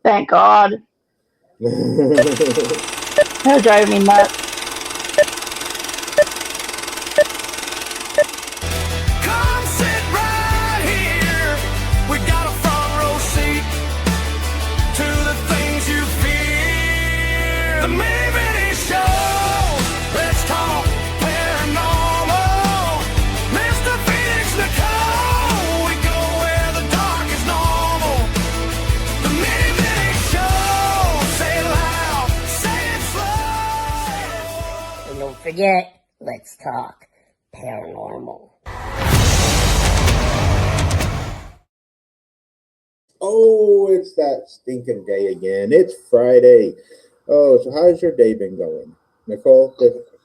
Thank God. That'll drive me nuts. Come sit right here. We got a front row seat to the things you fear. The Maybe Show. Let's talk paranormal. Mr. Phoenix Nicole. We go where the dark is normal. The Maybe Show. Say it loud, say it slow. And don't forget, let's talk paranormal. Oh, it's that stinking day again. It's Friday. Oh, so how's your day been going, Nicole?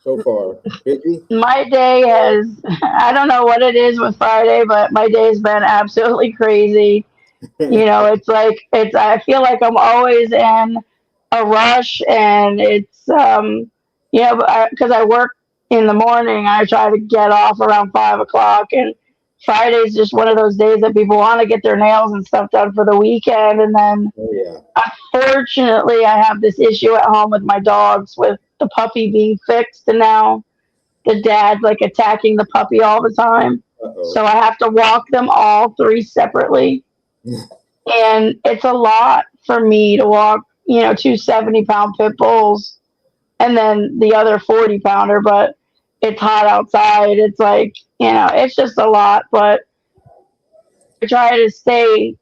So far, busy? My day has, I don't know what it is with Friday, but my day's been absolutely crazy. It's like, I feel like I'm always in a rush, and because I work in the morning, I try to get off around 5 o'clock, and Friday's just one of those days that people want to get their nails and stuff done for the weekend. And then Oh yeah. unfortunately, I have this issue at home with my dogs, with the puppy being fixed, and now the dad's like attacking the puppy all the time. Uh-oh. So I have to walk them all three separately. And it's a lot for me to walk, two 70-pound pit bulls and then the other 40-pounder, but it's hot outside. It's like, it's just a lot, but I try to stay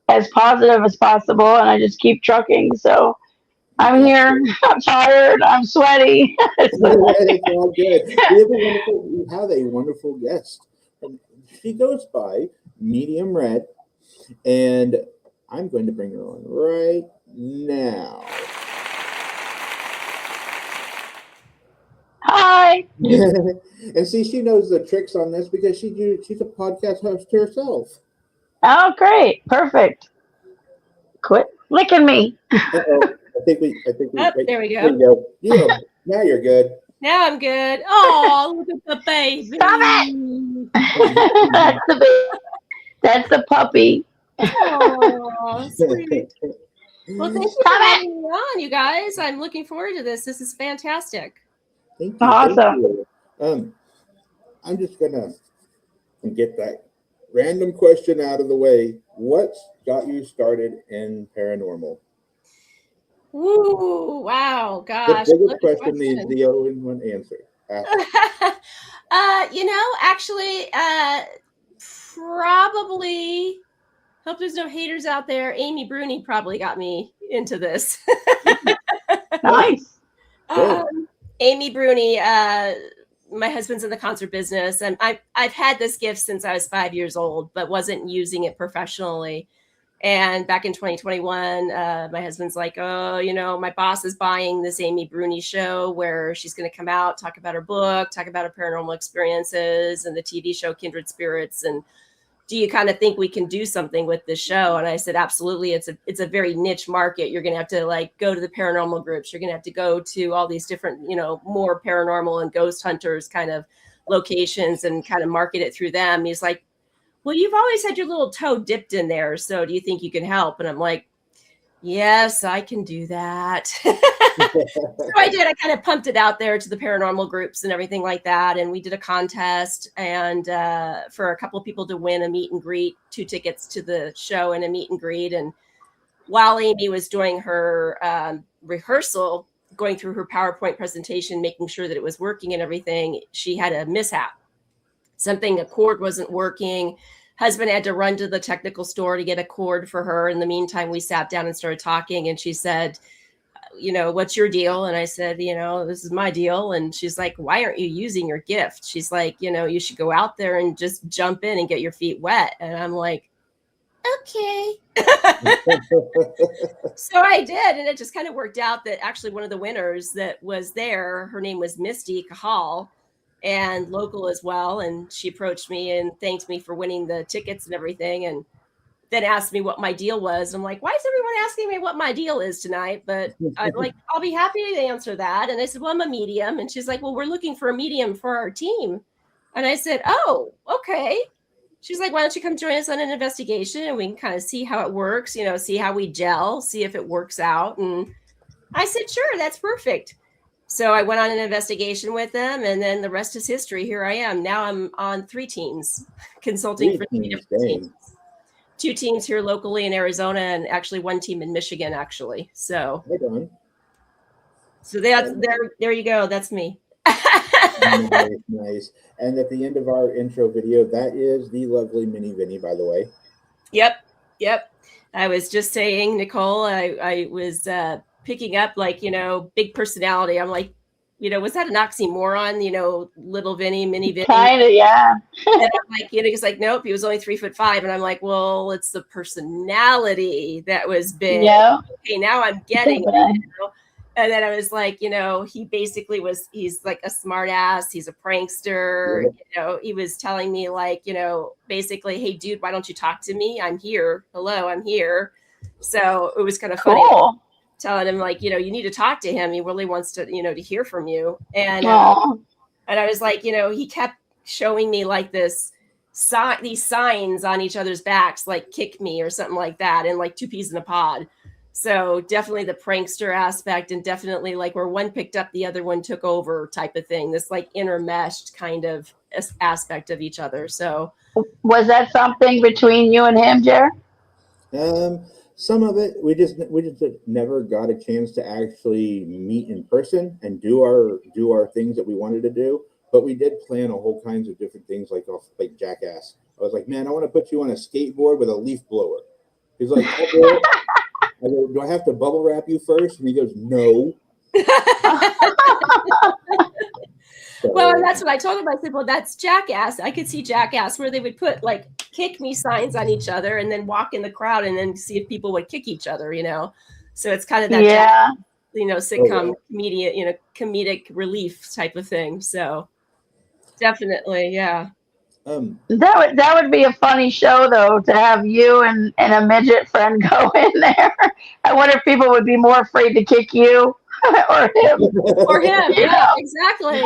as positive as possible, and I just keep trucking. So I'm here. I'm tired. I'm sweaty. It's all good. We have a wonderful guest. She goes by Medium Red, and I'm going to bring her on right now. Hi. And see, she knows the tricks on this because she's a podcast host herself. Oh, great. Perfect. Quit licking me. Uh-oh. I think we. Oh, there we go. There you go. Now you're good. Now I'm good. Oh, look at the baby. Stop it. That's the puppy. Oh, sweet. Well, thank you for having me on, you guys. I'm looking forward to this. This is fantastic. Thank you. Awesome. Thank you. I'm just gonna get that random question out of the way. What got you started in paranormal? Ooh, wow, gosh. The biggest question needs the all-in-one answer. Actually, probably, hope there's no haters out there. Amy Bruni probably got me into this. Nice. Amy Bruni, my husband's in the concert business, and I've had this gift since I was 5 years old, but wasn't using it professionally. And back in 2021, my husband's like, oh, my boss is buying this Amy Bruni show where she's going to come out, talk about her book, talk about her paranormal experiences, and the TV show Kindred Spirits. And do you kind of think we can do something with this show? And I said, absolutely. It's a very niche market. You're going to have to go to the paranormal groups. You're going to have to go to all these different, more paranormal and ghost hunters kind of locations and kind of market it through them. He's like, well, you've always had your little toe dipped in there. So do you think you can help? And I'm like, yes, I can do that. So I did. I kind of pumped it out there to the paranormal groups and everything like that. And we did a contest and for a couple of people to win a meet and greet, 2 tickets to the show and a meet and greet. And while Amy was doing her rehearsal, going through her PowerPoint presentation, making sure that it was working and everything, she had a mishap. A cord wasn't working. Husband had to run to the technical store to get a cord for her. In the meantime, we sat down and started talking, and she said, what's your deal? And I said, this is my deal. And she's like, why aren't you using your gift? She's like, you should go out there and just jump in and get your feet wet. And I'm like, okay. So I did. And it just kind of worked out that actually one of the winners that was there, her name was Misty Cahal, and local as well. And she approached me and thanked me for winning the tickets and everything. And then asked me what my deal was. I'm like, why is everyone asking me what my deal is tonight? But I'm like, I'll be happy to answer that. And I said, well, I'm a medium. And she's like, well, we're looking for a medium for our team. And I said, oh, okay. she's like, why don't you come join us on an investigation and we can kind of see how it works, see how we gel, see if it works out. And I said, sure, that's perfect. So I went on an investigation with them, and then the rest is history. Here I am. Now I'm on 3 teams, consulting for 3 different teams. 2 teams here locally in Arizona, and actually 1 team in Michigan, actually. So, there you go. That's me. Nice. And at the end of our intro video, that is the lovely Mini Vinny, by the way. Yep. I was just saying, Nicole, I was picking up big personality. I'm like, was that an oxymoron? Little Vinny, Mini Vinny. Kind of, yeah. And I'm like, he's like, nope, he was only 3'5", and I'm like, well, it's the personality that was big. Yeah. Okay, now I'm getting it. And then I was like, he basically he's like a smart ass. He's a prankster. Yeah. He was telling me basically, hey, dude, why don't you talk to me? I'm here. Hello, I'm here. So it was kind of funny. Cool. Telling him you need to talk to him. He really wants to, to hear from you. And I was like, he kept showing me these signs on each other's backs, like kick me or something like that. And 2 peas in a pod. So definitely the prankster aspect, and definitely where one picked up, the other one took over type of thing. This intermeshed kind of aspect of each other. So was that something between you and him, Jer? Some of it, we just never got a chance to actually meet in person and do our things that we wanted to do. But we did plan a whole kinds of different things, like Jackass. I was like, man, I want to put you on a skateboard with a leaf blower. He's like, oh, I go, do I have to bubble wrap you first? And he goes, no. Well, and that's what I told him. I said, well, that's Jackass. I could see Jackass where they would put kick me signs on each other and then walk in the crowd and then see if people would kick each other, So it's kind of that, sitcom comedic relief type of thing. So definitely, yeah. That would be a funny show, though, to have you and a midget friend go in there. I wonder if people would be more afraid to kick you or him. Yeah, exactly.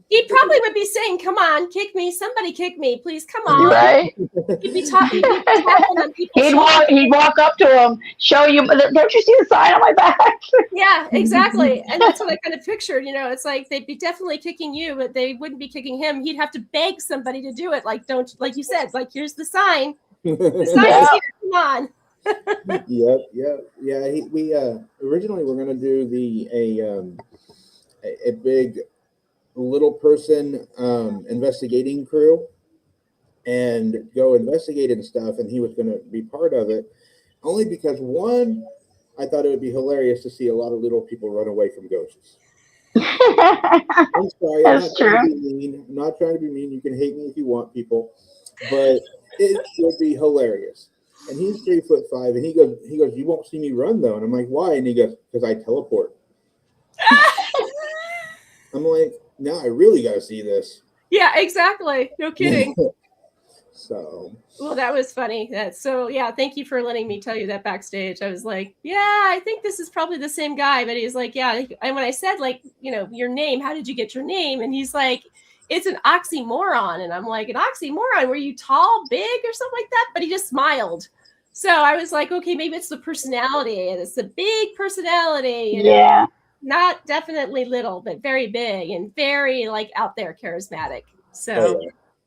He probably would be saying, come on, kick me. Somebody kick me. Please, come on. Right? He'd be tapping on people's He'd walk up to him, show you, don't you see the sign on my back? Yeah, exactly. And that's what I kind of pictured. It's like they'd be definitely kicking you, but they wouldn't be kicking him. He'd have to beg somebody to do it. Like you said, here's the sign. The sign's here. Come on. Yeah. We originally were going to do a big little person investigating crew and go investigate and stuff, and he was going to be part of it, only because one, I thought it would be hilarious to see a lot of little people run away from ghosts. I'm sorry, I'm not trying to be mean. You can hate me if you want, people, but it would be hilarious. And he's 3'5", and he goes, you won't see me run though. And I'm like, why? And he goes, because I teleport. I'm like, now I really got to see this. Yeah, exactly. No kidding. So. Well, that was funny. Thank you for letting me tell you that backstage. I was like, yeah, I think this is probably the same guy. But he's like, yeah. And when I said, your name, how did you get your name? And he's like, it's an oxymoron. And I'm like, an oxymoron? Were you tall, big, or something like that? But he just smiled. So I was like, okay, maybe it's the personality. And it's the big personality. Yeah. Not definitely little, but very big and very out there charismatic. So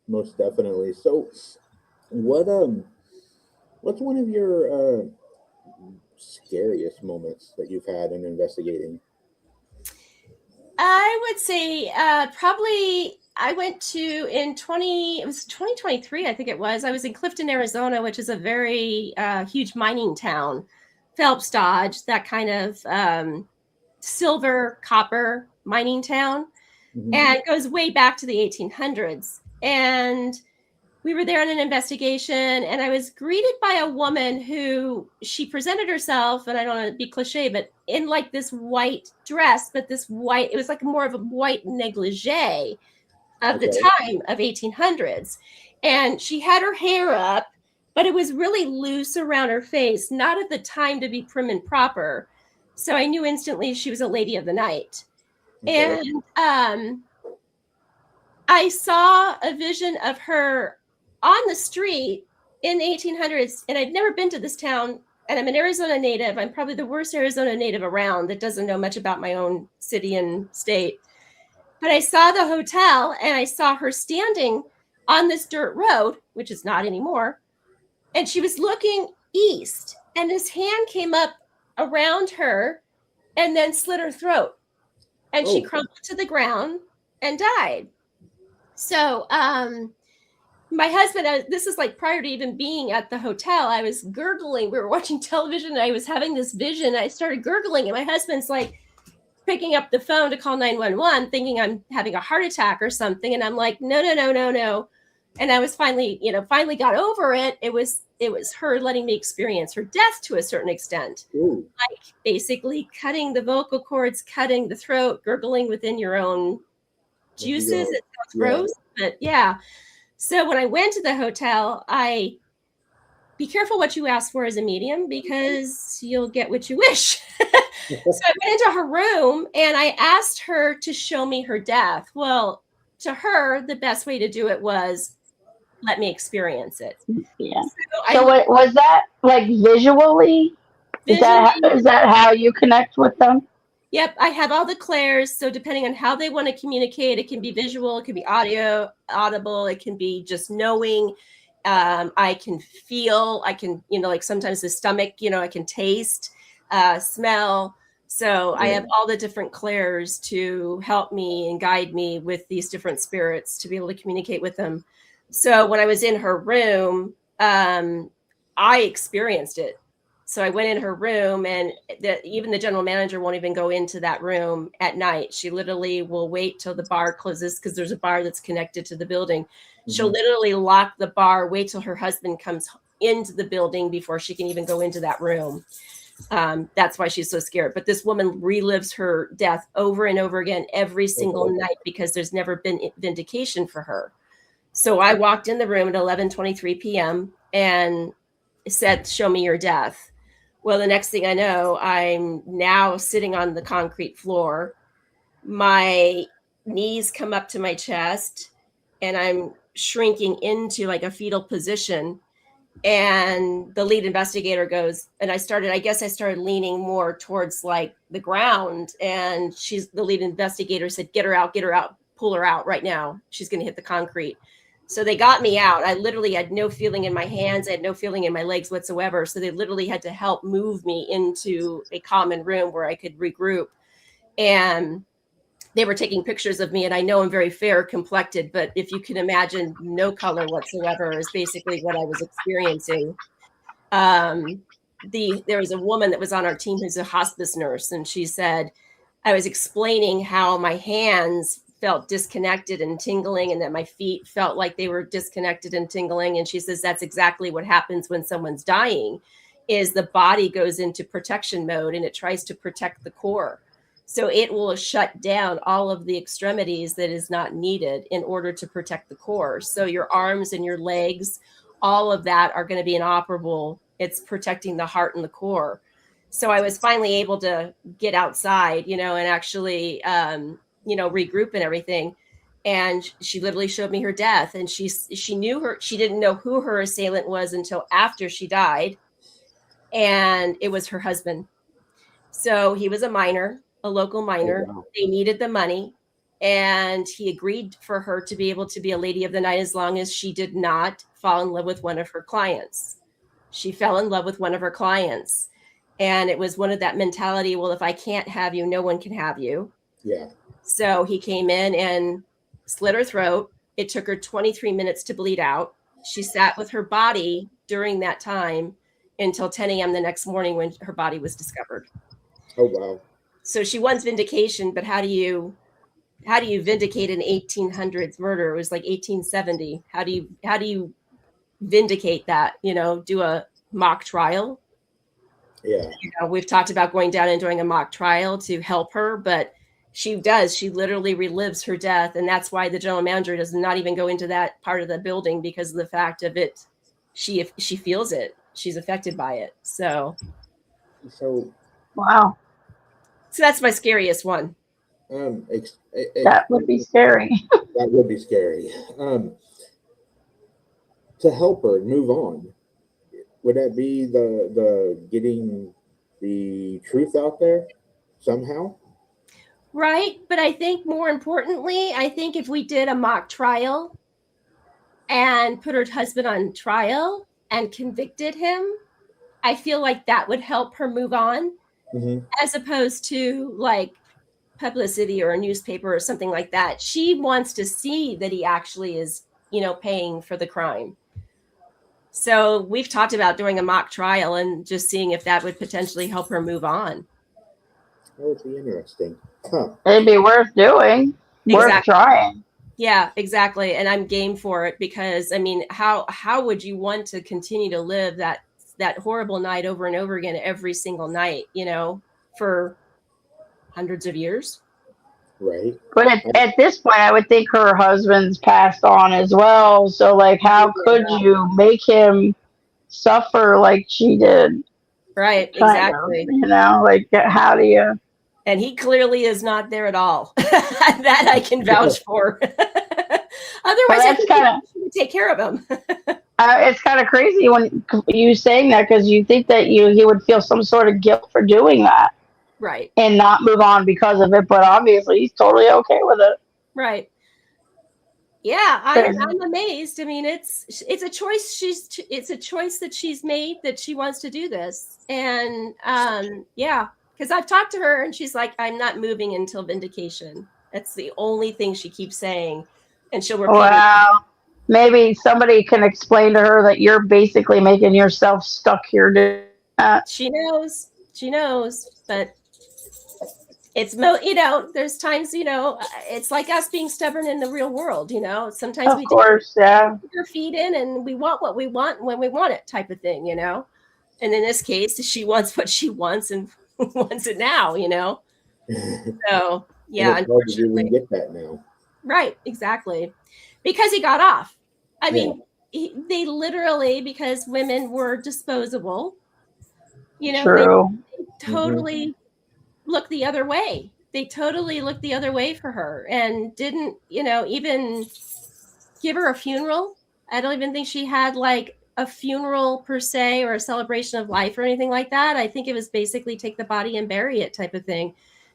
most definitely. So what's one of your scariest moments that you've had in investigating? I would say probably I went to it was 2023, I think it was. I was in Clifton, Arizona, which is a very huge mining town. Phelps Dodge, that kind of silver, copper mining town. Mm-hmm. And it goes way back to the 1800s. And we were there on an investigation, and I was greeted by a woman who she presented herself, and I don't want to be cliche, but in this white dress, but it was more of a white negligee of the time of 1800s. And she had her hair up, but it was really loose around her face, not at the time to be prim and proper. So I knew instantly she was a lady of the night. Okay. And I saw a vision of her on the street in the 1800s, and I'd never been to this town, and I'm an Arizona native. I'm probably the worst Arizona native around that doesn't know much about my own city and state. But I saw the hotel, and I saw her standing on this dirt road, which is not anymore, and she was looking east, and this hand came up around her and then slit her throat, and she crumpled to the ground and died. So my husband, this is like prior to even being at the hotel, I was gurgling. We were watching television, and I was having this vision. I started gurgling, and my husband's like picking up the phone to call 911, thinking I'm having a heart attack or something. And I'm like, no. And I was finally got over it. It was her letting me experience her death to a certain extent. Ooh. Like basically cutting the vocal cords, cutting the throat, gurgling within your own juices. It sounds gross, but yeah. So when I went to the hotel, be careful what you ask for as a medium, because you'll get what you wish. So I went into her room and I asked her to show me her death. Well, to her, the best way to do it was let me experience it. Yeah. So what was that like visually? Is that how you connect with them? Yep, I have all the clairs. So depending on how they want to communicate, it can be visual, it can be audible, it can be just knowing. I can feel, I can, like sometimes the stomach, I can taste, smell. So I have all the different clairs to help me and guide me with these different spirits to be able to communicate with them. So when I was in her room, I experienced it. So I went in her room, and even the general manager won't even go into that room at night. She literally will wait till the bar closes, because there's a bar that's connected to the building. Mm-hmm. She'll literally lock the bar, wait till her husband comes into the building before she can even go into that room. That's why she's so scared. But this woman relives her death over and over again every single night, because there's never been vindication for her. So I walked in the room at 11:23 p.m. and said, "Show me your death." Well, the next thing I know, I'm now sitting on the concrete floor. My knees come up to my chest, and I'm shrinking into like a fetal position. And the lead investigator goes, and I started leaning more towards like the ground. And the lead investigator said, get her out, pull her out right now. She's going to hit the concrete. So they got me out. I literally had no feeling in my hands. I had no feeling in my legs whatsoever. So they literally had to help move me into a common room where I could regroup. And they were taking pictures of me. And I know I'm very fair complected, but if you can imagine, no color whatsoever is basically what I was experiencing. There was a woman that was on our team who's a hospice nurse. And she said, I was explaining how my hands felt disconnected and tingling, and that my feet felt like they were disconnected and tingling. And she says that's exactly what happens when someone's dying, is the body goes into protection mode and it tries to protect the core. So it will shut down all of the extremities that is not needed in order to protect the core. So your arms and your legs, all of that are going to be inoperable. It's protecting the heart and the core. So I was finally able to get outside, and actually regroup and everything. And she literally showed me her death. And she didn't know who her assailant was until after she died. And it was her husband. So he was a local miner. Oh, wow. They needed the money. And he agreed for her to be able to be a lady of the night as long as she did not fall in love with one of her clients. She fell in love with one of her clients. And it was one of that mentality, well, if I can't have you, no one can have you. Yeah. So he came in and slit her throat. It took her 23 minutes to bleed out. She sat with her body during that time until 10 a.m. the next morning when her body was discovered. Oh, wow. So she wants vindication, but how do you vindicate an 1800s murder? It was like 1870. How do you vindicate that? Do a mock trial? Yeah. We've talked about going down and doing a mock trial to help her, but she literally relives her death. And that's why the general manager does not even go into that part of the building, because of the fact of it. She feels it. She's affected by it. So wow. So that's my scariest one. That would be scary. That would be scary. to help her move on? Would that be the getting the truth out there somehow? Right. But I think more importantly, I think if we did a mock trial and put her husband on trial and convicted him, I feel like that would help her move on, as opposed to like publicity or a newspaper or something like that. She wants to see that he actually is, paying for the crime. So we've talked about doing a mock trial and just seeing if that would potentially help her move on. That would be interesting. Huh. It'd be worth doing, worth trying. Yeah, exactly. And I'm game for it because I mean, how would you want to continue to live that horrible night over and over again every single night, for hundreds of years? Right. But at this point, I would think her husband's passed on as well. So, like, how could you make him suffer like she did? Right, Kind exactly. of, like, how do you? And he clearly is not there at all. That I can vouch for. Otherwise, Well, that's kind of take care of him. it's kind of crazy when you saying that because you think that he would feel some sort of guilt for doing that, right, and not move on because of it. But obviously, he's totally okay with it. Right. Yeah, I'm amazed. I mean, it's a choice. It's a choice that she's made, that she wants to do this, and yeah, because I've talked to her and she's like, I'm not moving until vindication. That's the only thing she keeps saying, and she'll repeat. Wow. Maybe somebody can explain to her that you're basically making yourself stuck here doing that. She knows, but it's there's times, it's like us being stubborn in the real world, sometimes Of course, yeah. Put our feet in and we want what we want when we want it, type of thing, and in this case she wants what she wants and wants it now, so yeah, unfortunately get that now. Right, exactly, because he got off. I mean, they literally, because women were disposable, True. they totally look the other way. They totally looked the other way for her and didn't, even give her a funeral. I don't even think she had like a funeral per se or a celebration of life or anything like that. I think it was basically take the body and bury it type of thing.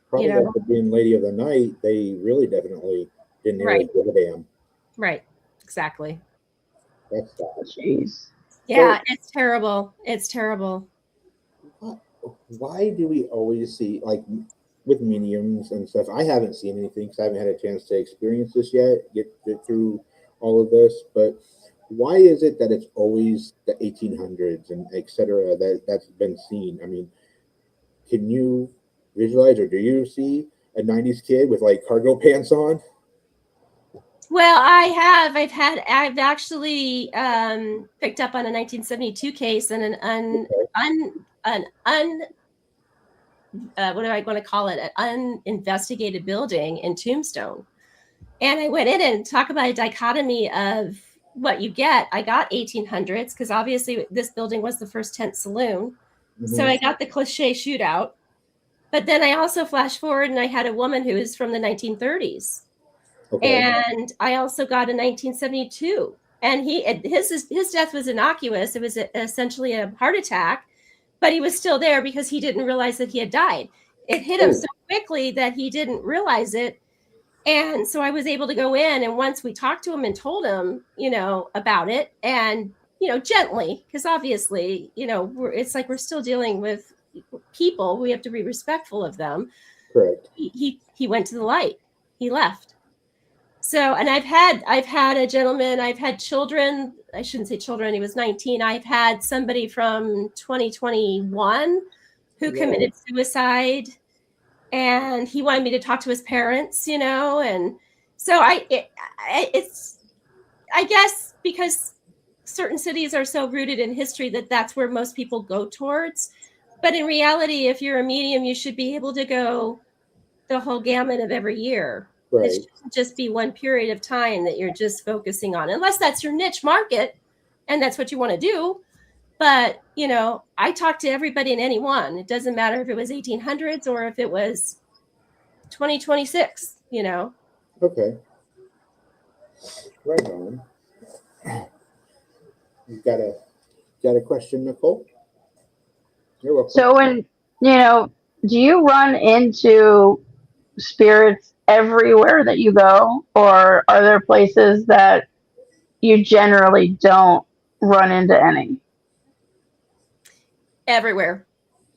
Probably after being lady of the night, they really definitely didn't really give a damn. Right. Exactly. That's sad. Jeez. Yeah, so, it's terrible. It's terrible. Why do we always see, like, with mediums and stuff? I haven't seen anything because I haven't had a chance to experience this yet, get through all of this. But why is it that it's always the 1800s and etc. that's been seen? I mean, can you visualize, or do you see a 90s kid with like cargo pants on? Well, I've actually picked up on a 1972 case and what do I want to call it? An uninvestigated building in Tombstone. And I went in and talk about a dichotomy of what you get. I got 1800s because obviously this building was the first tent saloon. Mm-hmm. So I got the cliche shootout. But then I also flash forward and I had a woman who was from the 1930s. Okay. And I also got a 1972. And his death was innocuous. It was essentially a heart attack. But he was still there because he didn't realize that he had died. It hit him so quickly that he didn't realize it. And so I was able to go in. And once we talked to him and told him, about it and, gently, because obviously, it's like we're still dealing with people. We have to be respectful of them. Correct. He went to the light. He left. So, and I've had a gentleman, I've had children. I shouldn't say children. He was 19. I've had somebody from 2021 who committed suicide, and he wanted me to talk to his parents, and so it's I guess because certain cities are so rooted in history that's where most people go towards. But in reality, if you're a medium, you should be able to go the whole gamut of every year. Right. It shouldn't just be one period of time that you're just focusing on, unless that's your niche market and that's what you want to do. But, I talk to everybody and anyone. It doesn't matter if it was 1800s or if it was 2026, Okay. Right on. You got a question, Nicole? You're welcome. So when, do you run into spirits everywhere that you go, or are there places that you generally don't run into any? Everywhere.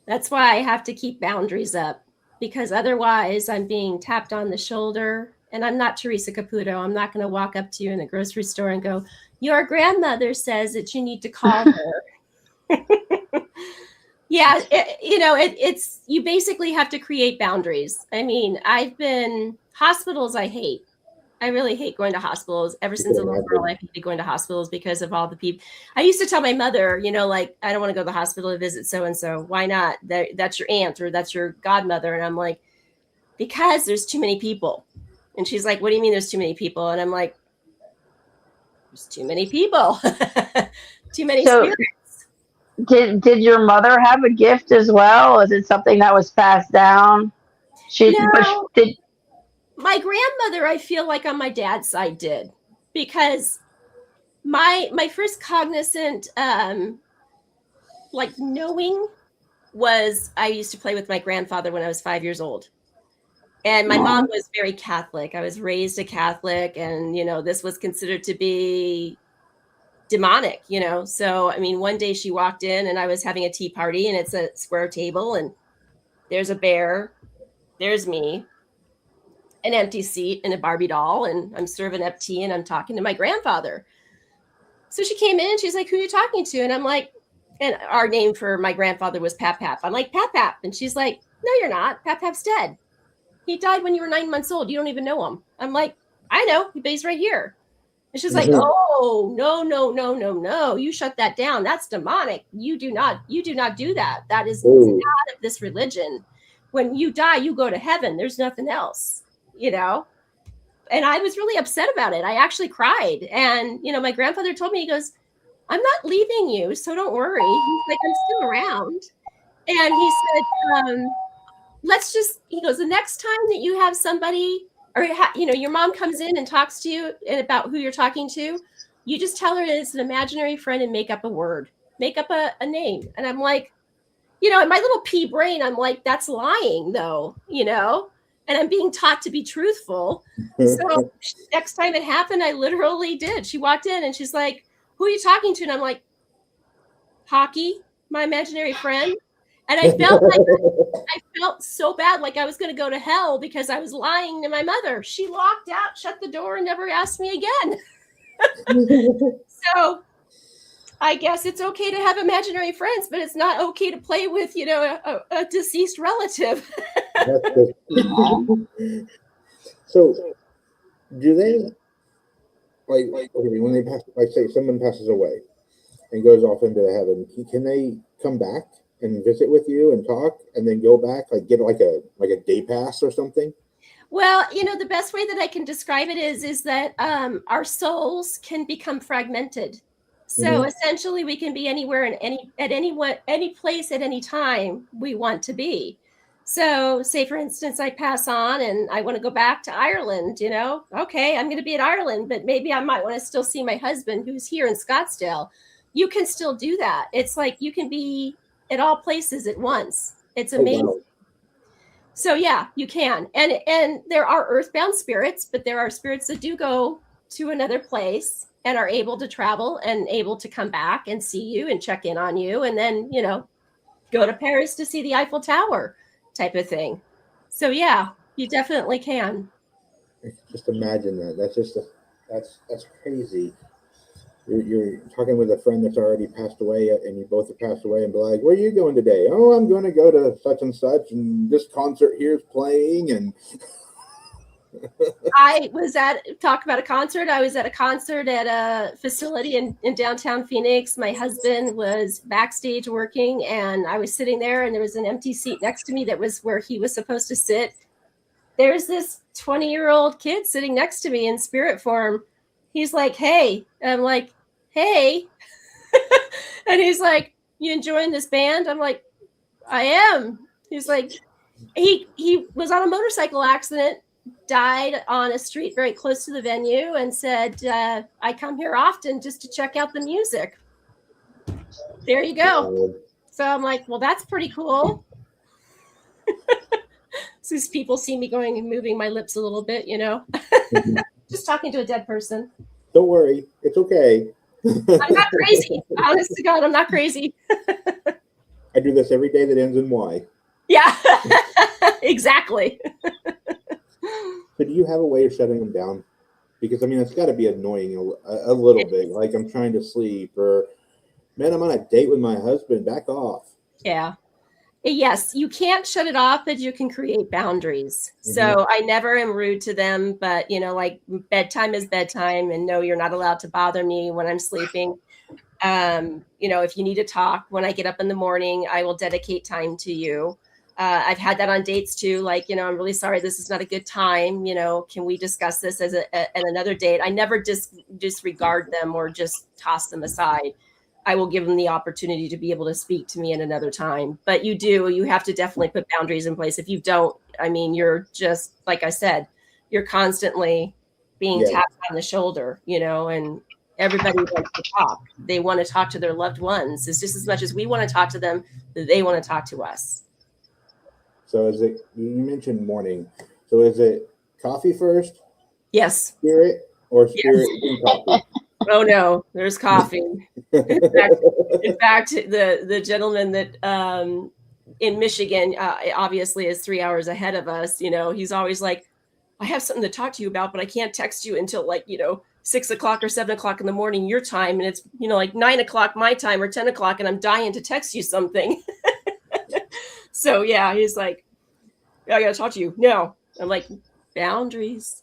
That's why I have to keep boundaries up, because otherwise I'm being tapped on the shoulder. And I'm not Teresa Caputo. I'm not going to walk up to you in the grocery store and go, your grandmother says that you need to call her. Yeah, it's you basically have to create boundaries. I mean, hospitals I hate. I really hate going to hospitals. Ever since a little girl, I hated going to hospitals because of all the people. I used to tell my mother, like, I don't want to go to the hospital to visit so-and-so. Why not? That's your aunt or that's your godmother. And I'm like, because there's too many people. And she's like, what do you mean there's too many people? And I'm like, there's too many people. Too many spirits. Did your mother have a gift as well? Is it something that was passed down? No. My grandmother, I feel like on my dad's side did, because my first cognizant knowing was I used to play with my grandfather when I was 5 years old. And my mom was very Catholic. I was raised a Catholic, and this was considered to be demonic, So I mean, one day she walked in and I was having a tea party, and it's a square table, and there's a bear, there's me, an empty seat and a Barbie doll, and I'm serving up tea and I'm talking to my grandfather. So she came in and she's like, who are you talking to? And I'm like, and our name for my grandfather was Pap Pap. I'm like, Pap Pap. And she's like, no, you're not. Pap Pap's dead. He died when you were 9 months old. You don't even know him. I'm like, I know, but he's right here. And she's like, oh, no. You shut that down. That's demonic. You do not do that. That is not of this religion. When you die, you go to heaven. There's nothing else. And I was really upset about it. I actually cried. And, my grandfather told me, he goes, I'm not leaving you, so don't worry. He's like, I'm still around. And he said, he goes, the next time that you have somebody, or, your mom comes in and talks to you and about who you're talking to, you just tell her it's an imaginary friend and make up a word, make up a name. And I'm like, in my little pea brain, I'm like, that's lying though, and I'm being taught to be truthful. So next time it happened, I literally did. She walked in and she's like, who are you talking to? And I'm like, Hockey, my imaginary friend. And I felt so bad, like I was going to go to hell because I was lying to my mother. She locked out, shut the door, and never asked me again. So I guess it's okay to have imaginary friends, but it's not okay to play with, a deceased relative. So, do they okay, when they pass, say someone passes away and goes off into heaven, can they come back and visit with you and talk, and then go back, get like a day pass or something? Well, the best way that I can describe it is that our souls can become fragmented. So essentially, we can be anywhere and any place at any time we want to be. So, say for instance, I pass on and I want to go back to Ireland. Okay, I'm going to be in Ireland, but maybe I might want to still see my husband who's here in Scottsdale. You can still do that. It's like you can be at all places at once. It's amazing. Oh, wow. So yeah, you can, and there are earthbound spirits, but there are spirits that do go to another place and are able to travel and able to come back and see you and check in on you, and then go to Paris to see the Eiffel Tower, type of thing. So yeah, you definitely can. Just imagine that. That's crazy. You're talking with a friend that's already passed away, and you both have passed away, and be like, where are you going today? Oh, I'm going to go to such and such, and this concert here is playing. And I was talk about a concert. I was at a concert at a facility in downtown Phoenix. My husband was backstage working, and I was sitting there, and there was an empty seat next to me that was where he was supposed to sit. There's this 20-year-old kid sitting next to me in spirit form. He's like, hey. And I'm like, hey. And he's like, you enjoying this band? I'm like, I am. He's like, he was on a motorcycle accident, died on a street very close to the venue, and said, I come here often just to check out the music. There you go. So I'm like, well, that's pretty cool. So these people see me going and moving my lips a little bit, you know, just talking to a dead person. Don't worry, it's okay. I'm not crazy. Honest to God, I'm not crazy. I do this every day that ends in Y. Yeah, exactly. So do you have a way of shutting them down? Because I mean, it's got to be annoying a little bit. Like I'm trying to sleep, or man, I'm on a date with my husband. Back off. Yeah. Yes, you can't shut it off, but you can create boundaries. So I never am rude to them, but you know, like bedtime is bedtime, and no, you're not allowed to bother me when I'm sleeping. You know, if you need to talk when I get up in the morning, I will dedicate time to you. I've had that on dates too. Like, you know, I'm really sorry, this is not a good time. You know, can we discuss this as at another date? I never disregard them or just toss them aside. I will give them the opportunity to be able to speak to me at another time. But you have to definitely put boundaries in place. If you don't, I mean, you're just, like I said, you're constantly being tapped on the shoulder, you know, and everybody wants to talk. They want to talk to their loved ones. It's just as much as we want to talk to them, they want to talk to us. So is it, you mentioned morning. So is it coffee first? Yes. Spirit or spirit and coffee? Oh no, there's coffee. In fact, the gentleman that in Michigan obviously is 3 hours ahead of us. You know, he's always like, I have something to talk to you about, but I can't text you until like, you know, 6 o'clock or 7 o'clock in the morning your time, and it's, you know, like 9 o'clock my time or 10 o'clock, and I'm dying to text you something. So yeah, he's like, I gotta talk to you. No, I'm like, boundaries.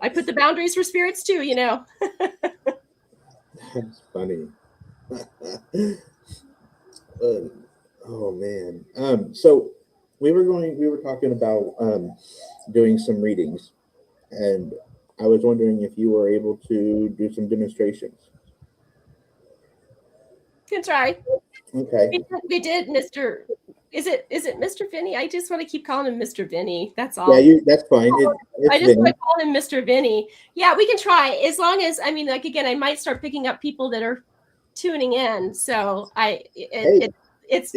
I put the boundaries for spirits too, you know. That's funny. Oh man. So we were talking about doing some readings, and I was wondering if you were able to do some demonstrations. Can try. Okay. We did, Mr. Is it Mr. Vinny? I just want to keep calling him Mr. Vinny. That's all. Yeah, that's fine. I just want to call him Mr. Vinny. Yeah, we can try, as long as, I mean, like again, I might start picking up people that are tuning in. So it's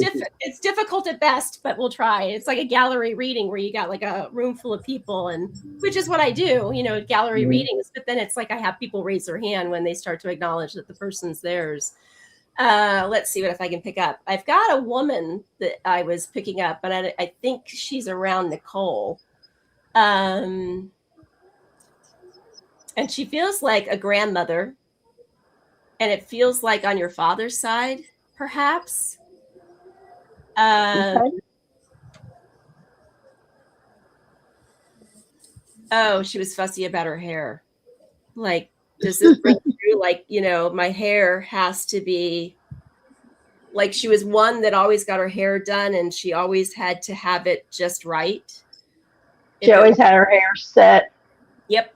difficult at best, but we'll try. It's like a gallery reading where you got like a room full of people, and which is what I do, you know, gallery readings. But then it's like I have people raise their hand when they start to acknowledge that the person's theirs. Let's see if I can pick up. I've got a woman that I was picking up, but I think she's around Nicole. And she feels like a grandmother, and it feels like on your father's side, perhaps. Oh, she was fussy about her hair. Like, does this bring through? Like, you know, my hair has to be like, she was one that always got her hair done, and she always had to have it just right. She always had her hair set. Yep.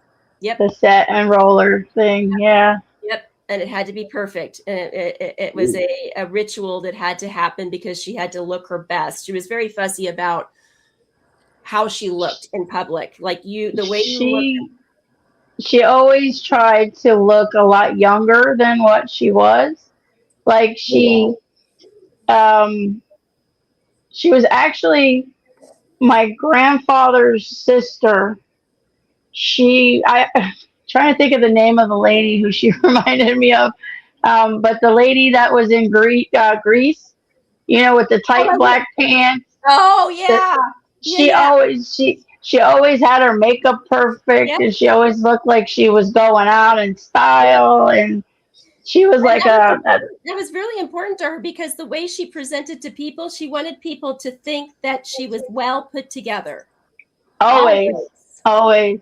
The set and roller thing. Yeah. Yep. And it had to be perfect. And it was a ritual that had to happen because she had to look her best. She was very fussy about how she looked in public. Like the way you looked. She always tried to look a lot younger than what she was. Like she was actually my grandfather's sister. I'm trying to think of the name of the lady who she reminded me of. But the lady that was in Greece, you know, with the tight black pants. Oh yeah. She always had her makeup perfect, and she always looked like she was going out in style, and she was like that was really important to her, because the way she presented to people, she wanted people to think that she was well put together. Always,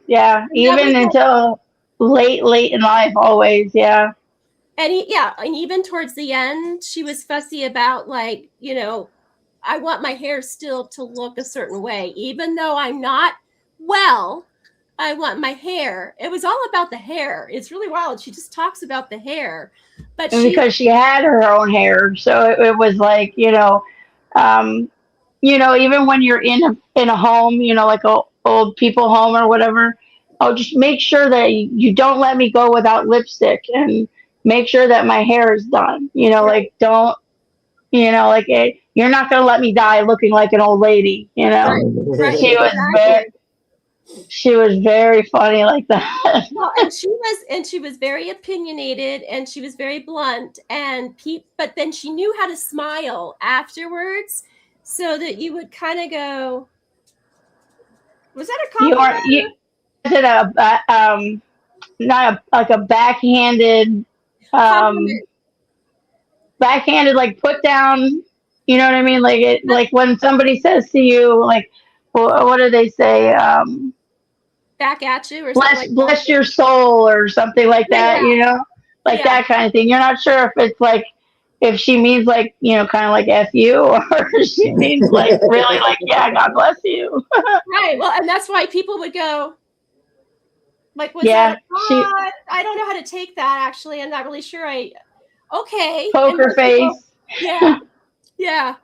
yeah. Even until late in life, always, yeah. And and even towards the end, she was fussy about, like, you know, I want my hair still to look a certain way, even though I'm not well. I want my hair. It was all about the hair. It's really wild. She just talks about the hair, but because she had her own hair, so it was like, you know, even when you're in a home, you know, like a old people home or whatever, just make sure that you don't let me go without lipstick, and make sure that my hair is done. Like, don't, like, you're not going to let me die looking like an old lady. Right. Right. She was Exactly. she was very funny like that. Well, and she was very opinionated, and she was very blunt, but then she knew how to smile afterwards, so that you would kind of go, "Was that a You are compliment?" you did not like a um Compliment. backhanded, like, put down. You know what I mean? Like, like when somebody says to you, like, what do they say? Back at you or something Bless like that. your soul or something like Yeah, that. Like yeah, that kind of thing. You're not sure if it's like, if she means like, kind of like F you, or if she means like really like, yeah, God bless you. right. Well, and that's why people would go, like, "Was that Yeah, a she I don't know how to take that. Actually, I'm not really sure. Okay." And poker most people, face. yeah, yeah.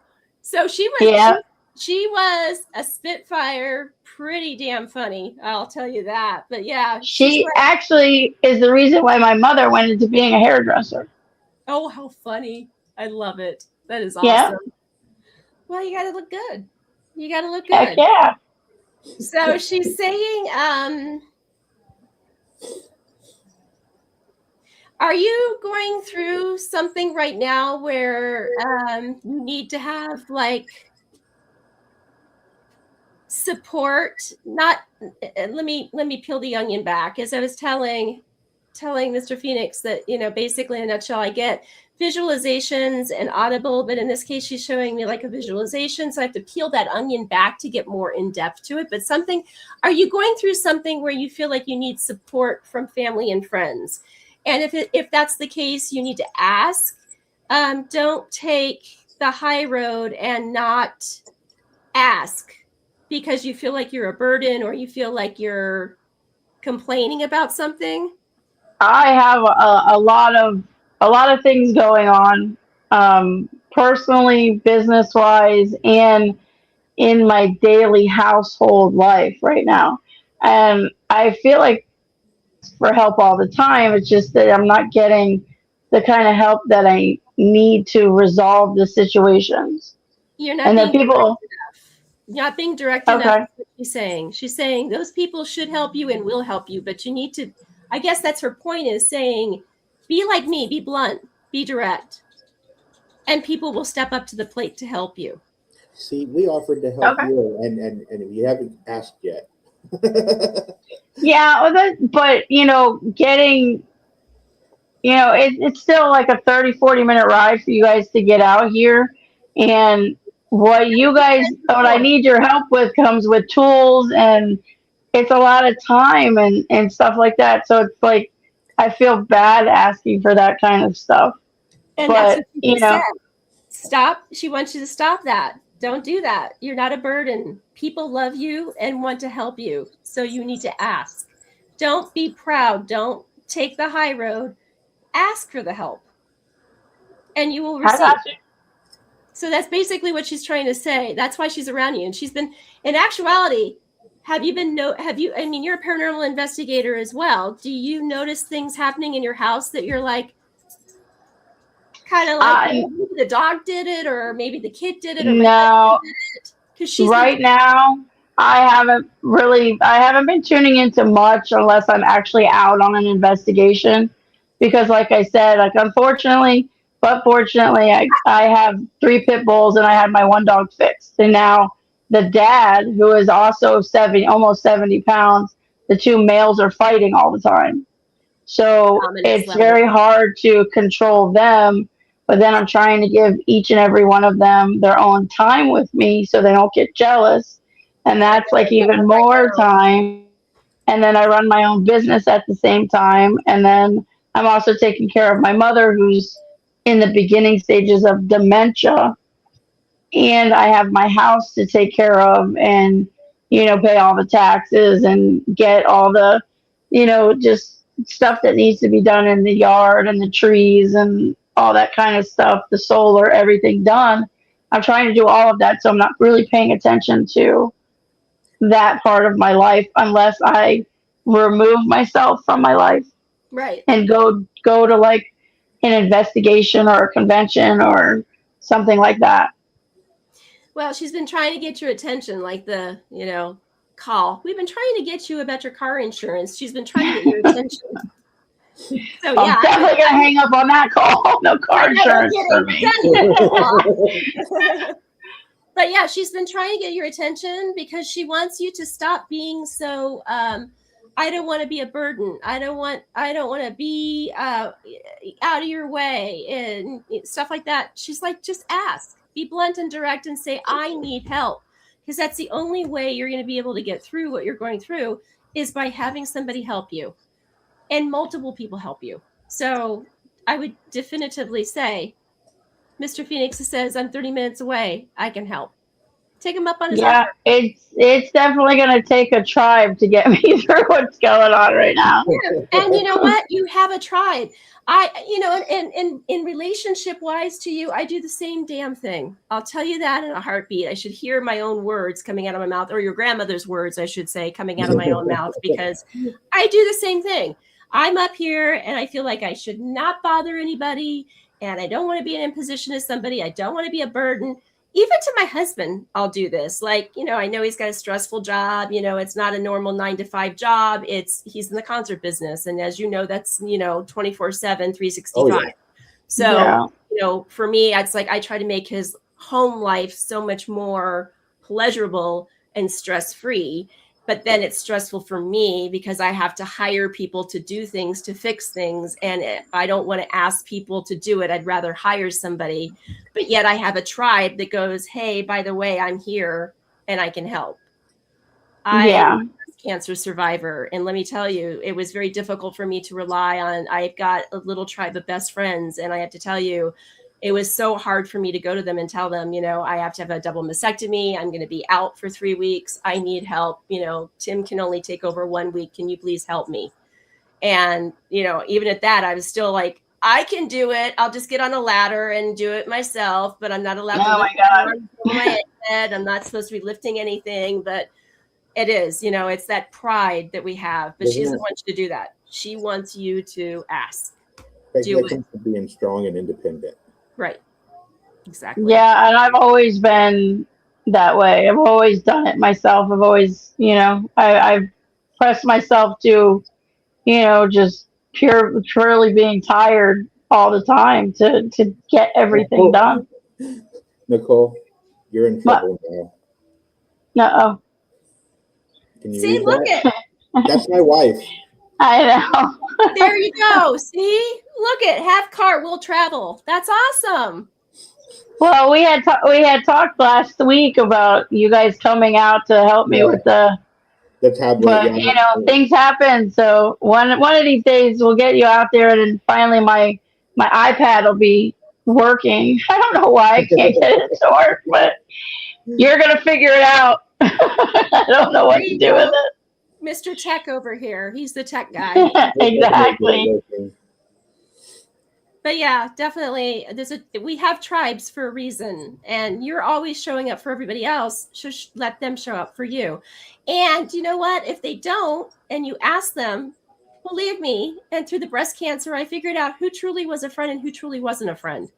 So Yeah, she was a spitfire, pretty damn funny. I'll tell you that. But yeah, she's she like, actually is the reason why my mother went into being a hairdresser. "Oh, how funny! I love it. That is Yeah, awesome." Well, you got to look good. You got to look heck good. yeah. So she's saying, are you going through something right now where you need to have like support? Not let me peel the onion back. As I was telling Mr. Phoenix that, basically in a nutshell, I get visualizations and audible, but in this case, she's showing me like a visualization. So I have to peel that onion back to get more in depth to it. But are you going through something where you feel like you need support from family and friends? And if that's the case, you need to ask. Don't take the high road and not ask because you feel like you're a burden or you feel like you're complaining about something. I have a lot of things going on, personally, business wise, and in my daily household life right now. And I feel like for help all the time. It's just that I'm not getting the kind of help that I need to resolve the situations. You're not And the being direct people, enough. Not being direct enough okay, is what she's saying. She's saying those people should help you and will help you, but you need to, I guess that's her point, is saying, be like me, be blunt, be direct, and people will step up to the plate to help you. See, we offered to help okay. you, and we haven't asked yet. Yeah, but getting, it's still like a 30-40 minute ride for you guys to get out here. And what I need your help with comes with tools, and it's a lot of time and stuff like that. So it's like, I feel bad asking for that kind of stuff. And that's But, what she just said. Stop. She wants you to stop that. Don't do that. You're not a burden. People love you and want to help you. So you need to ask. Don't be proud. Don't take the high road. Ask for the help and you will I receive. got you. So that's basically what she's trying to say. That's why she's around you. And she's been, in actuality, I mean, you're a paranormal investigator as well. Do you notice things happening in your house that you're like, kind of like, Uh, maybe the dog did it, or maybe the kid did it, or my no, husband did it? Because she's been, right now, I haven't been tuning into much unless I'm actually out on an investigation. Because, like I said, like, unfortunately, but fortunately, I have three pit bulls and I had my one dog fixed. And now the dad, who is also 70, almost 70 pounds, the two males are fighting all the time. So ominous it's level. very hard to control them. But then I'm trying to give each and every one of them their own time with me so they don't get jealous. And I that's know like where you even are right more now. time. And then I run my own business at the same time. And then I'm also taking care of my mother, who's in the beginning stages of dementia. And I have my house to take care of, and, pay all the taxes and get all the, just stuff that needs to be done in the yard and the trees and all that kind of stuff, the solar, everything done. I'm trying to do all of that. So I'm not really paying attention to that part of my life unless I remove myself from my life Right. and go to, like, an investigation or a convention or something like that. Well, she's been trying to get your attention, like the, call. We've been trying to get you about your car insurance. She's been trying to get your attention. So I'm definitely gonna hang up on that call. No car insurance for me. But yeah, she's been trying to get your attention because she wants you to stop being so I don't want to be a burden. I don't want to be out of your way and stuff like that. She's like, just ask. Be blunt and direct and say, I need help. Because that's the only way you're going to be able to get through what you're going through is by having somebody help you. And multiple people help you. So I would definitively say, Mr. Phoenix says, I'm 30 minutes away. I can help. Take him up on his offer. It's definitely going to take a tribe to get me through what's going on right now. Yeah. And you know what? You have a tribe. In relationship wise to you, I do the same damn thing. I'll tell you that in a heartbeat. I should hear my own words coming out of my mouth, or your grandmother's words, I should say, coming out of my own mouth, because I do the same thing. I'm up here and I feel like I should not bother anybody, and I don't want to be in a position as somebody. I don't want to be a burden. Even to my husband, I'll do this. Like, I know he's got a stressful job. It's not a normal 9-to-5 job. He's in the concert business. And as you know, that's, 24/7, 365. Oh, yeah. So, for me, it's like I try to make his home life so much more pleasurable and stress-free. But then it's stressful for me because I have to hire people to do things, to fix things. And I don't want to ask people to do it. I'd rather hire somebody. But yet I have a tribe that goes, hey, by the way, I'm here and I can help. I'm a cancer survivor. And let me tell you, it was very difficult for me to rely on. I've got a little tribe of best friends. And I have to tell you, it was so hard for me to go to them and tell them, I have to have a double mastectomy. I'm going to be out for 3 weeks. I need help. Tim can only take over 1 week. Can you please help me? And, even at that, I was still like, I can do it. I'll just get on a ladder and do it myself, but I'm not allowed to lift my head. I'm not supposed to be lifting anything, but it is, it's that pride that we have, but she doesn't want you to do that. She wants you to ask. Do it. Being strong and independent. Right. Exactly. Yeah, and I've always been that way. I've always done it myself. I've always, I've pressed myself to, just purely being tired all the time to get everything done. Nicole, you're in trouble now. No. Can you see, look it. That's my wife. I know. There you go. See, look it. Have cart, we'll travel. That's awesome. Well, we had talked last week about you guys coming out to help me with the tablet. But things happen. So one of these days we'll get you out there, and then finally my iPad will be working. I don't know why I can't get it to work, but you're gonna figure it out. I don't know what to do with it. Mr. Tech over here. He's the tech guy. Exactly. But yeah, definitely we have tribes for a reason, and you're always showing up for everybody else. Just let them show up for you. And you know what? If they don't, and you ask them, believe me, and through the breast cancer, I figured out who truly was a friend and who truly wasn't a friend.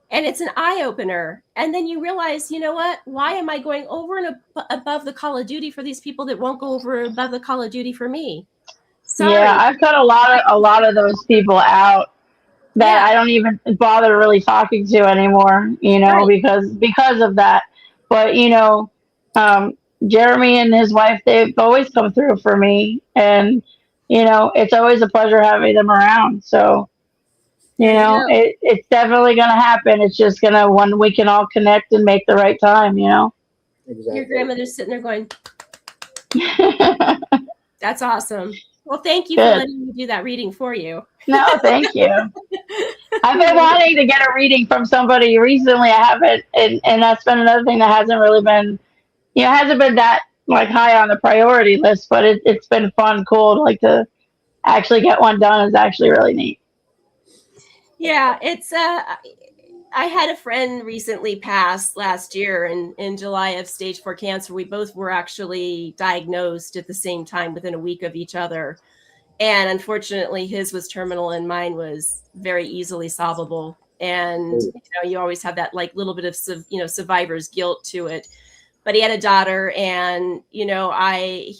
And it's an eye opener. And then you realize, you know what? Why am I going over and above the Call of Duty for these people that won't go over and above the Call of Duty for me? Sorry. Yeah, I've cut a lot of those people out that I don't even bother really talking to anymore, because of that. But Jeremy and his wife, they've always come through for me, and it's always a pleasure having them around. So it's definitely going to happen. It's just when we can all connect and make the right time. Exactly. Your grandmother's sitting there going, that's awesome. Well, thank you for letting me do that reading for you. No, thank you. I've been wanting to get a reading from somebody recently. I haven't, and that's been another thing that hasn't really been, hasn't been that high on the priority list. But it's been fun, cool to actually get one done. Is actually really neat. Yeah, it's I had a friend recently pass last year in July of stage 4 cancer. We both were actually diagnosed at the same time within a week of each other. And unfortunately, his was terminal and mine was very easily solvable. And you always have that like little bit of survivor's guilt to it. But he had a daughter, and I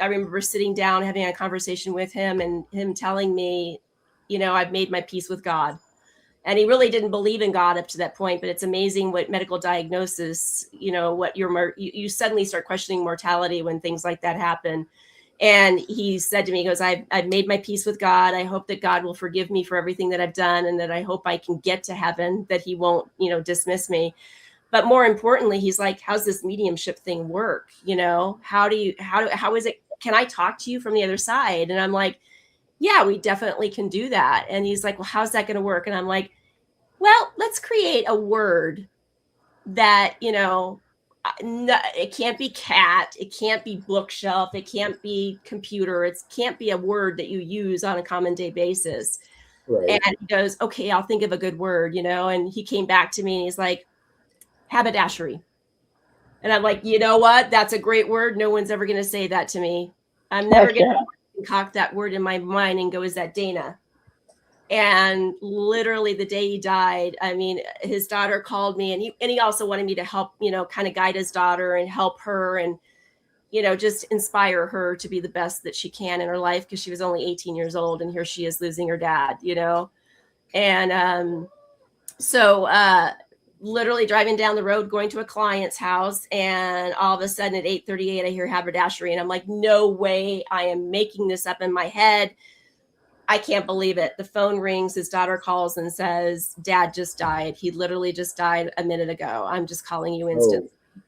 remember sitting down having a conversation with him, and him telling me, I've made my peace with God. And he really didn't believe in God up to that point, but it's amazing what medical diagnosis, what you suddenly start questioning mortality when things like that happen. And he said to me, he goes, I've made my peace with God. I hope that God will forgive me for everything that I've done, and that I hope I can get to heaven, that he won't, dismiss me. But more importantly, he's like, how's this mediumship thing work? How is it? Can I talk to you from the other side? And I'm like, yeah, we definitely can do that. And he's like, well, how's that going to work? And I'm like, well, let's create a word that, it can't be cat, it can't be bookshelf, it can't be computer, it can't be a word that you use on a common day basis. Right. And he goes, okay, I'll think of a good word, and he came back to me and he's like, haberdashery. And I'm like, you know what? That's a great word. No one's ever going to say that to me. I'm never going to concoct that word in my mind and go, is that Dana? And literally the day he died, I mean, his daughter called me, and he also wanted me to help, kind of guide his daughter and help her and, just inspire her to be the best that she can in her life, because she was only 18 years old and here she is losing her dad, And so literally driving down the road, going to a client's house, and all of a sudden at 8:38, I hear haberdashery, and I'm like, no way, I am making this up in my head. I can't believe it. The phone rings. His daughter calls and says, Dad just died. He literally just died a minute ago. I'm just calling you instantly. Oh.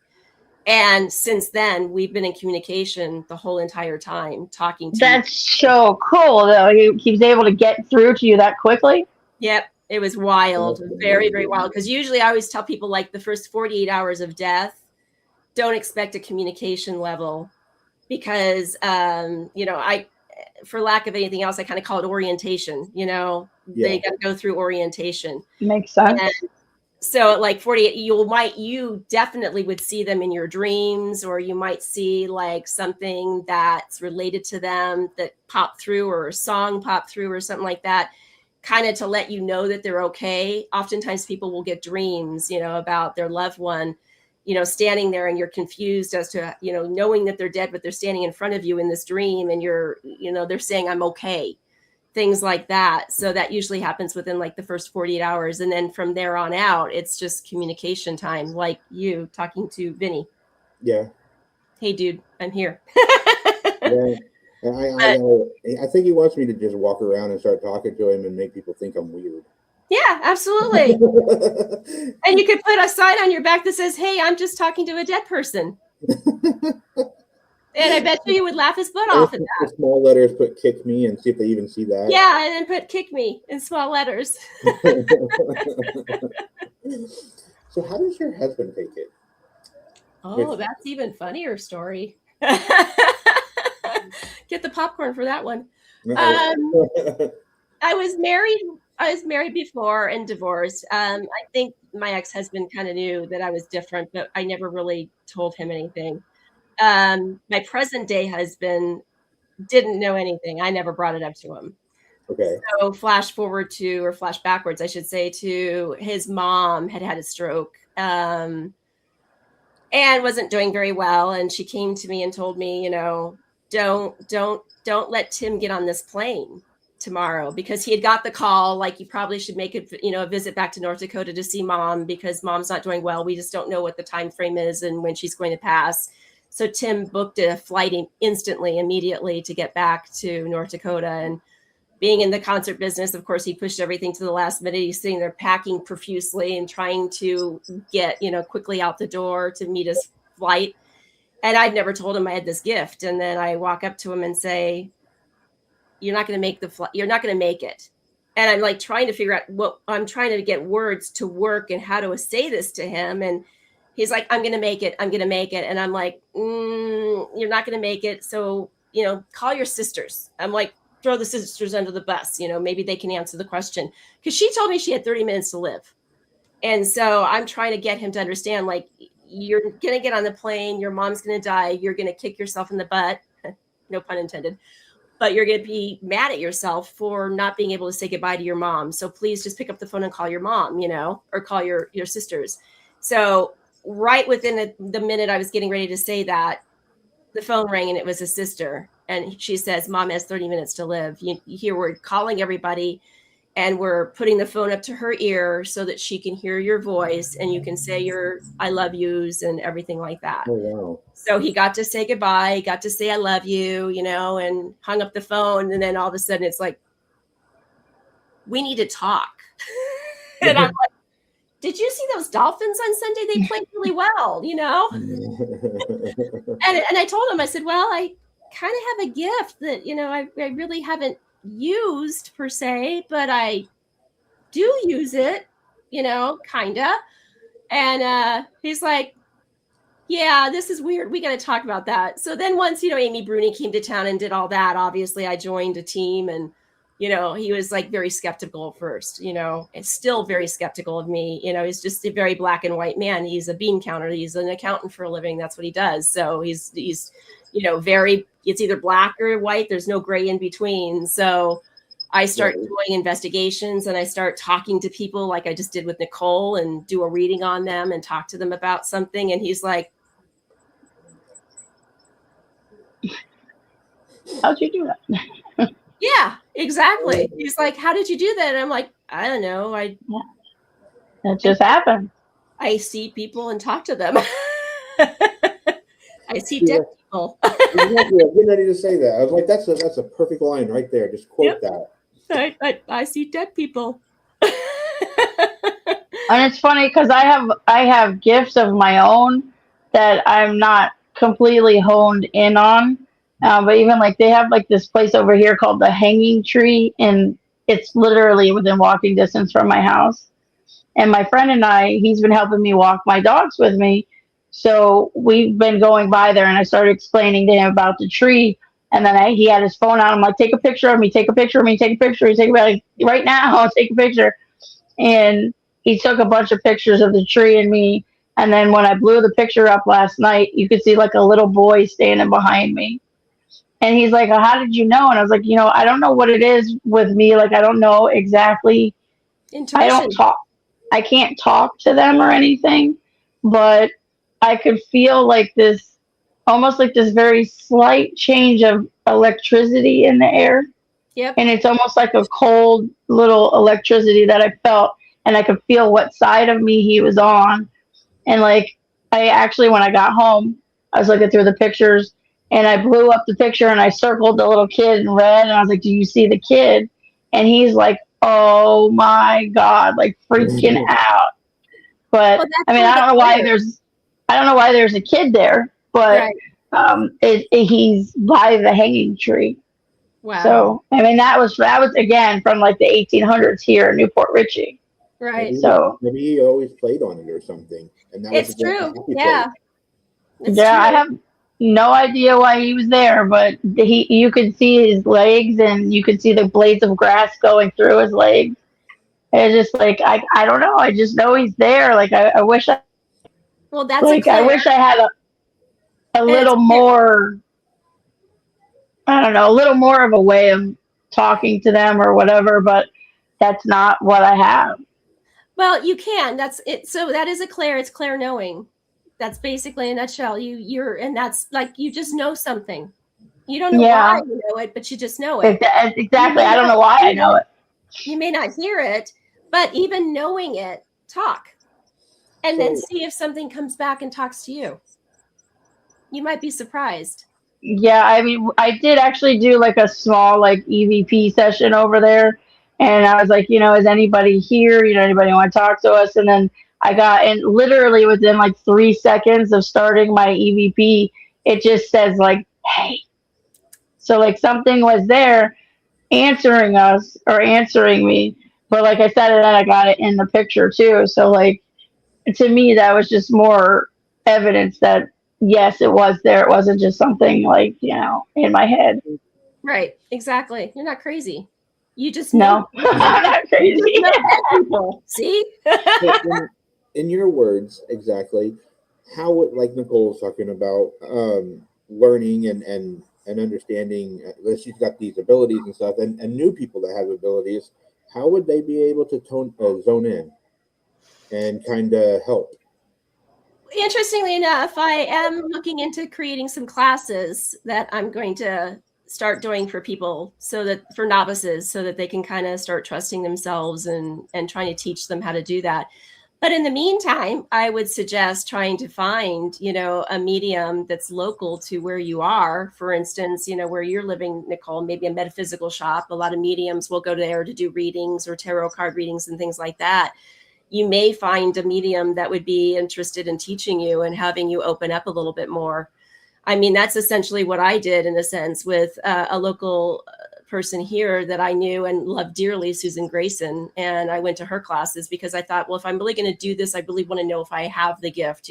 And since then, we've been in communication the whole entire time, talking to That's so cool, though. He's able to get through to you that quickly. Yep. It was wild. Very, very wild. Because usually I always tell people, like, the first 48 hours of death, don't expect a communication level, because, for lack of anything else, I kind of call it orientation. They got to go through orientation. Makes sense. And so at like 48, you definitely would see them in your dreams, or you might see like something that's related to them that popped through, or a song popped through, or something like that, kind of to let you know that they're okay. Oftentimes people will get dreams, about their loved one, standing there, and you're confused as to, knowing that they're dead, but they're standing in front of you in this dream, and they're saying, I'm okay, things like that. So that usually happens within like the first 48 hours. And then from there on out, it's just communication time, like you talking to Vinny. Yeah. Hey, dude, I'm here. Yeah. And I think he wants me to just walk around and start talking to him and make people think I'm weird. Yeah, absolutely. And you could put a sign on your back that says, hey, I'm just talking to a dead person. And I bet you would laugh his butt off at that. Small letters, put kick me, and see if they even see that. Yeah, and then put kick me in small letters. So how does your husband take it? Oh, that's even funnier story. Get the popcorn for that one. I was married before and divorced. I think my ex-husband kind of knew that I was different, but I never really told him anything. My present day husband didn't know anything. I never brought it up to him. Okay. So flash backwards, I should say, to his mom had a stroke, and wasn't doing very well. And she came to me and told me, don't let Tim get on this plane tomorrow, because he had got the call, like, you probably should make a visit back to North Dakota to see mom, because mom's not doing well. We just don't know what the time frame is and when she's going to pass. So Tim booked a flight immediately to get back to North Dakota. And being in the concert business, of course, he pushed everything to the last minute. He's sitting there packing profusely and trying to get, quickly out the door to meet his flight. And I'd never told him I had this gift. And then I walk up to him and say, you're not going to make the flight. You're not going to make it. And I'm like trying to figure out what I'm trying to get words to work and how to say this to him. And he's like, I'm going to make it. I'm going to make it. And I'm like, you're not going to make it. So, call your sisters. I'm like, throw the sisters under the bus. Maybe they can answer the question. Because she told me she had 30 minutes to live. And so I'm trying to get him to understand, like, you're going to get on the plane. Your mom's going to die. You're going to kick yourself in the butt. No pun intended. but you're going to be mad at yourself for not being able to say goodbye to your mom. So please just pick up the phone and call your mom, or call your sisters. So right within the minute I was getting ready to say that, the phone rang and it was a sister. And she says, Mom has 30 minutes to live. You hear we're calling everybody and we're putting the phone up to her ear so that she can hear your voice and you can say your I love yous and everything like that. Oh, wow. So he got to say goodbye, got to say I love you, and hung up the phone. And then all of a sudden it's like, we need to talk. And I'm like, did you see those Dolphins on Sunday? They played really well, And I told him, I said, well, I kind of have a gift that, I really haven't used per se, but I do use it, kind of. And he's like, yeah, this is weird. We got to talk about that. So then once, Amy Bruni came to town and did all that, obviously I joined a team and, he was like very skeptical at first, and still very skeptical of me. He's just a very black and white man. He's a bean counter. He's an accountant for a living. That's what he does. So he's very, it's either black or white. There's no gray in between. So I start doing investigations and I start talking to people like I just did with Nicole and do a reading on them and talk to them about something. And he's like, how'd you do that? yeah, exactly. He's like, how did you do that? And I'm like, I don't know. That just happened. I see people and talk to them. I see dead people. Exactly. I was ready to say that. I was like, that's a perfect line right there. Just quote that. I see dead people. And it's funny because I have gifts of my own that I'm not completely honed in on. But even like they have like this place over here called the Hanging Tree, and it's literally within walking distance from my house. And my friend and he's been helping me walk my dogs with me. So we've been going by there, and I started explaining to him about the tree. And then he had his phone out. I'm like, take a picture of me, take a picture of me, take a picture. He's like, right now, I'll take a picture. And he took a bunch of pictures of the tree and me. And then when I blew the picture up last night, you could see like a little boy standing behind me. And he's like, oh, how did you know? And I was like, I don't know what it is with me. Like, I don't know exactly. Intuition. I don't talk. I can't talk to them or anything, but I could feel like this, almost like this very slight change of electricity in the air. Yep. And it's almost like a cold little electricity that I felt, and I could feel what side of me he was on. And like, I actually, when I got home, I was looking through the pictures, and I blew up the picture and I circled the little kid in red, and I was like, do you see the kid? And he's like, oh my God, like freaking out. But I mean, I don't know why there's a kid there, but he's by the hanging tree. Wow. So I mean, that was again from like the 1800s here in Newport Richey. Right. Maybe he always played on it or something, and that it's true. Yeah. I have no idea why he was there, but you could see his legs and you could see the blades of grass going through his legs. And it's just like I don't know. I just know he's there. Like I wish I. Well, that's like I wish I had a little more. I don't know, a little more of a way of talking to them or whatever, but that's not what I have. Well, you can. That's it. So that is it's clair knowing. That's basically in a nutshell. And that's like you just know something. You don't know why you know it, but you just know it. Exactly. I don't know why I know it. You may not hear it, but even knowing it, talk. And then see if something comes back and talks to you. You might be surprised. Yeah, I mean, I did actually do like a small like EVP session over there, and I was like, is anybody here? Anybody want to talk to us? And then I got, and literally within like 3 seconds of starting my EVP, it just says like, hey. So like something was there answering us or answering me, but like I said, and then I got it in the picture too. So like to me, that was just more evidence that yes, it was there. It wasn't just something like, in my head. Right. Exactly. You're not crazy. You just know. No, I'm not crazy. People. See? In your words, exactly, how would, like Nicole was talking about, learning and and understanding that she's got these abilities and stuff, and new people that have abilities, how would they be able to zone in and kind of help? Interestingly enough, I am looking into creating some classes that I'm going to start doing for people, so that for novices, so that they can kind of start trusting themselves and trying to teach them how to do that. But in the meantime, I would suggest trying to find, a medium that's local to where you are. For instance, where you're living, Nicole, maybe a metaphysical shop. A lot of mediums will go there to do readings or tarot card readings and things like that. You may find a medium that would be interested in teaching you and having you open up a little bit more. I mean, that's essentially what I did in a sense with a local person here that I knew and loved dearly, Susan Grayson. And I went to her classes because I thought, well, if I'm really going to do this, I really want to know if I have the gift.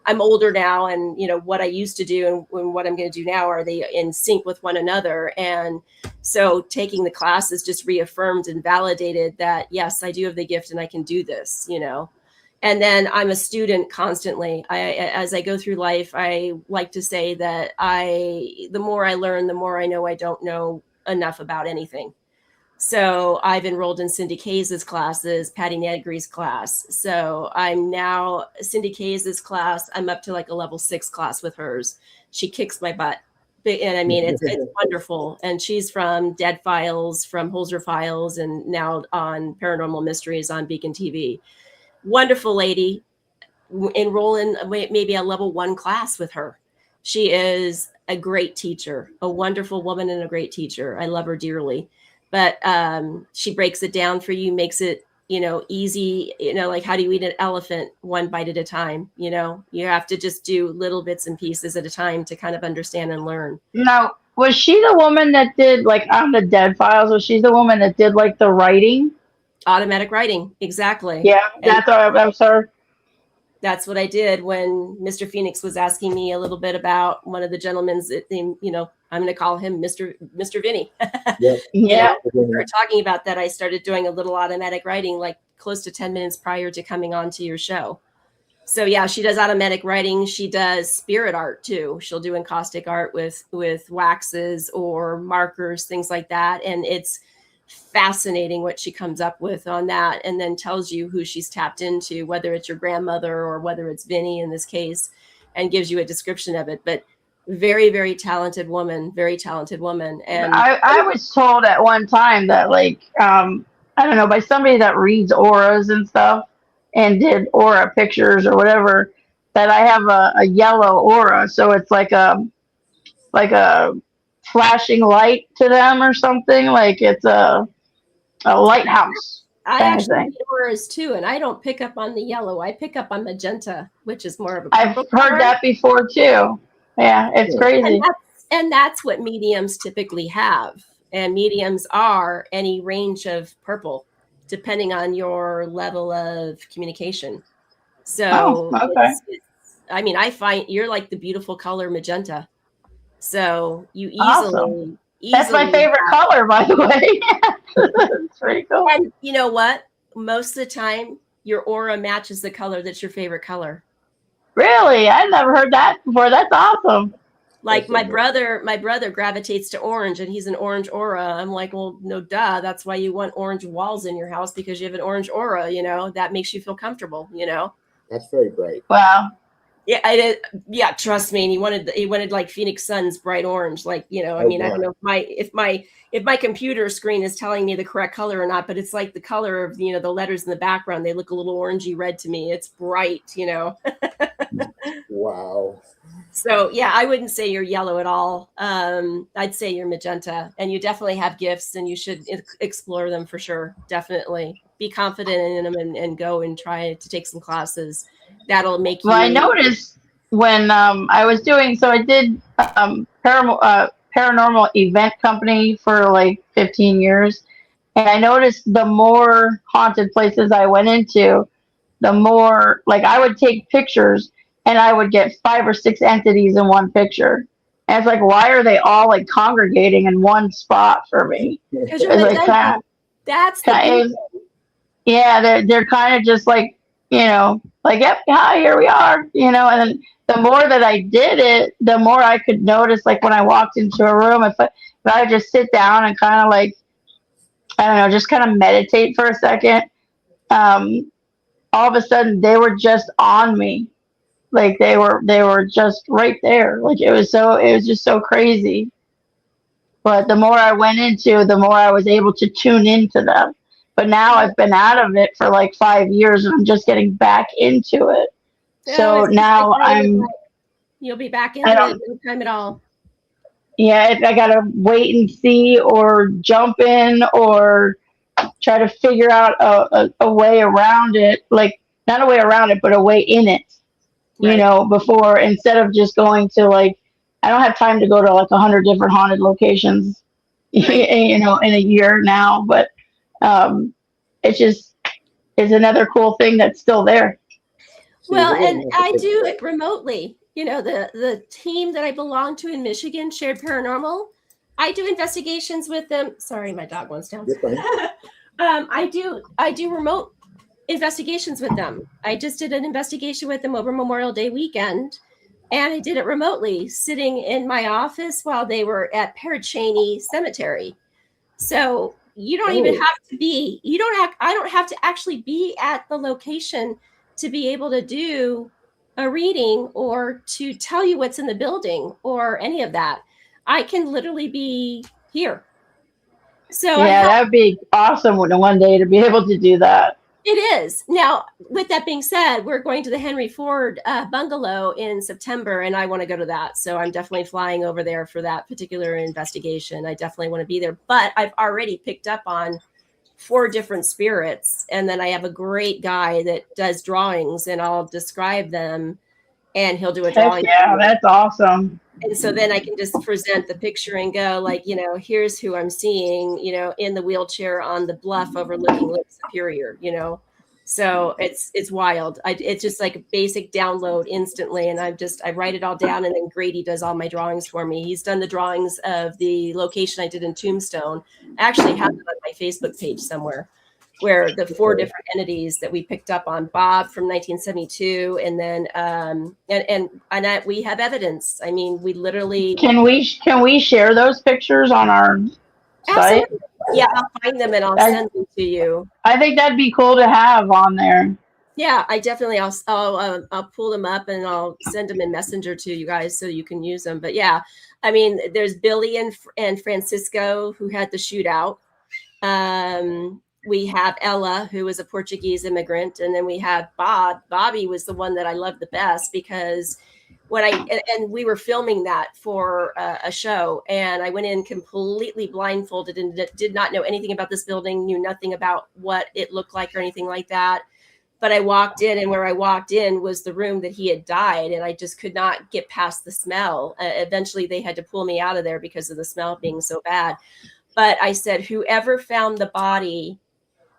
I'm older now, and what I used to do and what I'm going to do now, are they in sync with one another? And so taking the classes just reaffirmed and validated that, yes, I do have the gift and I can do this, And then I'm a student constantly. As I go through life, I like to say that the more I learn, the more I know I don't know enough about anything. So I've enrolled in Cindy Kays's classes, Patty Negri's class. So I'm now Cindy Kays's class. I'm up to like a level 6 class with hers. She kicks my butt. And I mean, it's wonderful. And she's from Dead Files, from Holzer Files, and now on Paranormal Mysteries on Beacon TV. Wonderful lady. Enroll in maybe a level 1 class with her. She is a great teacher, a wonderful woman and a great teacher. I love her dearly. But she breaks it down for you, makes it, easy, like how do you eat an elephant, one bite at a time? You have to just do little bits and pieces at a time to kind of understand and learn. Now, was she the woman that did, like, on the Dead Files? Was she the woman that did, like, the writing? Automatic writing, exactly. Yeah, that's what I'm sorry. That's what I did when Mr. Phoenix was asking me a little bit about one of the gentlemen's name. I'm going to call him Mr. Vinny. Yeah. We were talking about that. I started doing a little automatic writing, like close to 10 minutes prior to coming on to your show. So yeah, she does automatic writing. She does spirit art too. She'll do encaustic art with waxes or markers, things like that. And it's fascinating what she comes up with on that, and then tells you who she's tapped into, whether it's your grandmother or whether it's Vinny in this case, and gives you a description of it. But very, very talented woman, very talented woman. And I was told at one time that, like, I don't know, by somebody that reads auras and stuff and did aura pictures or whatever, that I have a yellow aura. So it's like a flashing light to them or something. Like it's a lighthouse. I actually get auras too, and I don't pick up on the yellow. I pick up on magenta, which is more of a I've heard that before too. Yeah, it's crazy. And that's what mediums typically have. And mediums are any range of purple, depending on your level of communication. So, okay. I find you're like the beautiful color magenta. So you Awesome. That's my favorite color, by the way. It's pretty cool. And you know what? Most of the time, your aura matches the color that's your favorite color. Really? I never heard that before. That's awesome. Like my brother gravitates to orange, and he's an orange aura. I'm like, well, no, duh. That's why you want orange walls in your house, because you have an orange aura. That makes you feel comfortable. That's very bright. Wow. Yeah, I did. Yeah, trust me. And he wanted like Phoenix Sun's bright orange. Like, I don't know if my computer screen is telling me the correct color or not, but it's like the color of the letters in the background. They look a little orangey red to me. It's bright, Wow. So yeah, I wouldn't say you're yellow at all. I'd say you're magenta, and you definitely have gifts, and you should explore them for sure. Definitely be confident in them and go and try to take some classes. That'll make you. Well, I noticed when I was doing, so I did paranormal event company for like 15 years, and I noticed the more haunted places I went into, the more, like, I would take pictures and I would get 5 or 6 entities in one picture. And it's like, why are they all like congregating in one spot for me? Because you're like, that's yeah, they're kind of just like, like, yep, hi, here we are, and then the more that I did it, the more I could notice, like when I walked into a room, if I just sit down and kind of like, I don't know, just kind of meditate for a second, um, all of a sudden they were just on me. Like they were just right there. Like it was just so crazy. But the more I went into, the more I was able to tune into them. But now I've been out of it for like 5 years and I'm just getting back into it. So So it's just like now you'll be back I into it don't, no time at all. yeah, if I gotta wait and see or jump in or try to figure out a way around it, like not a way around it, but a way in it, Right. before, instead of just going to like, I don't have time to go to like 100 different haunted locations, Right. in a year now, but um, it just is another cool thing that's still there. See, Well, we're gonna and have to I take do that. it remotely. The team that I belong to in Michigan, Shared Paranormal, I do investigations with them. Sorry, my dog wants down. You're fine. I do remote investigations with them. I just did an investigation with them over Memorial Day weekend, and I did it remotely, sitting in my office while they were at Parachaney Cemetery. So you don't even Oh. have to be, you don't have, I don't have to actually be at the location to be able to do a reading or to tell you what's in the building or any of that. I can literally be here. So I Yeah, have, that would be awesome one day to be able to do that. it is. Now, with that being said, we're going to the Henry Ford bungalow in September, and I want to go to that. So I'm definitely flying over there for that particular investigation. I definitely want to be there. But I've already picked up on 4 different spirits. And then I have a great guy that does drawings, and I'll describe them, and he'll do a Heck drawing. yeah, that's awesome. And so then I can just present the picture and go like, here's who I'm seeing, in the wheelchair on the bluff overlooking Lake Superior, So it's wild. It's just like a basic download instantly. And I write it all down, and then Grady does all my drawings for me. He's done the drawings of the location I did in Tombstone. I actually have it on my Facebook page somewhere, where the 4 different entities that we picked up on, Bob from 1972, and then we have evidence. I mean, we literally Can we share those pictures on our site? absolutely, yeah, I'll find them and I'll send them to you. I think that'd be cool to have on there. Yeah, I definitely I'll pull them up and I'll send them in Messenger to you guys so you can use them. But yeah, I mean, there's Billy and Francisco who had the shootout. We have Ella, who was a Portuguese immigrant, and then we have Bob. Bobby was the one that I loved the best because and we were filming that for a show, and I went in completely blindfolded and did not know anything about this building, knew nothing about what it looked like or anything like that. But I walked in, and where I walked in was the room that he had died, and I just could not get past the smell. Eventually, they had to pull me out of there because of the smell being so bad. But I said, whoever found the body,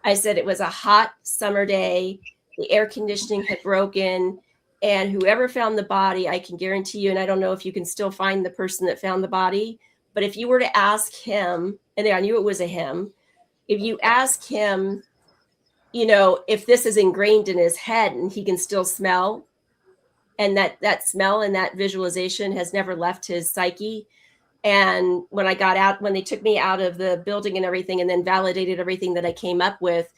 I said it was a hot summer day, the air conditioning had broken, and whoever found the body, I can guarantee you, and I don't know if you can still find the person that found the body, but if you were to ask him, and I knew it was a him, if you ask him, if this is ingrained in his head and he can still smell, and that smell and that visualization has never left his psyche. And when I got out, when they took me out of the building and everything, and then validated everything that I came up with,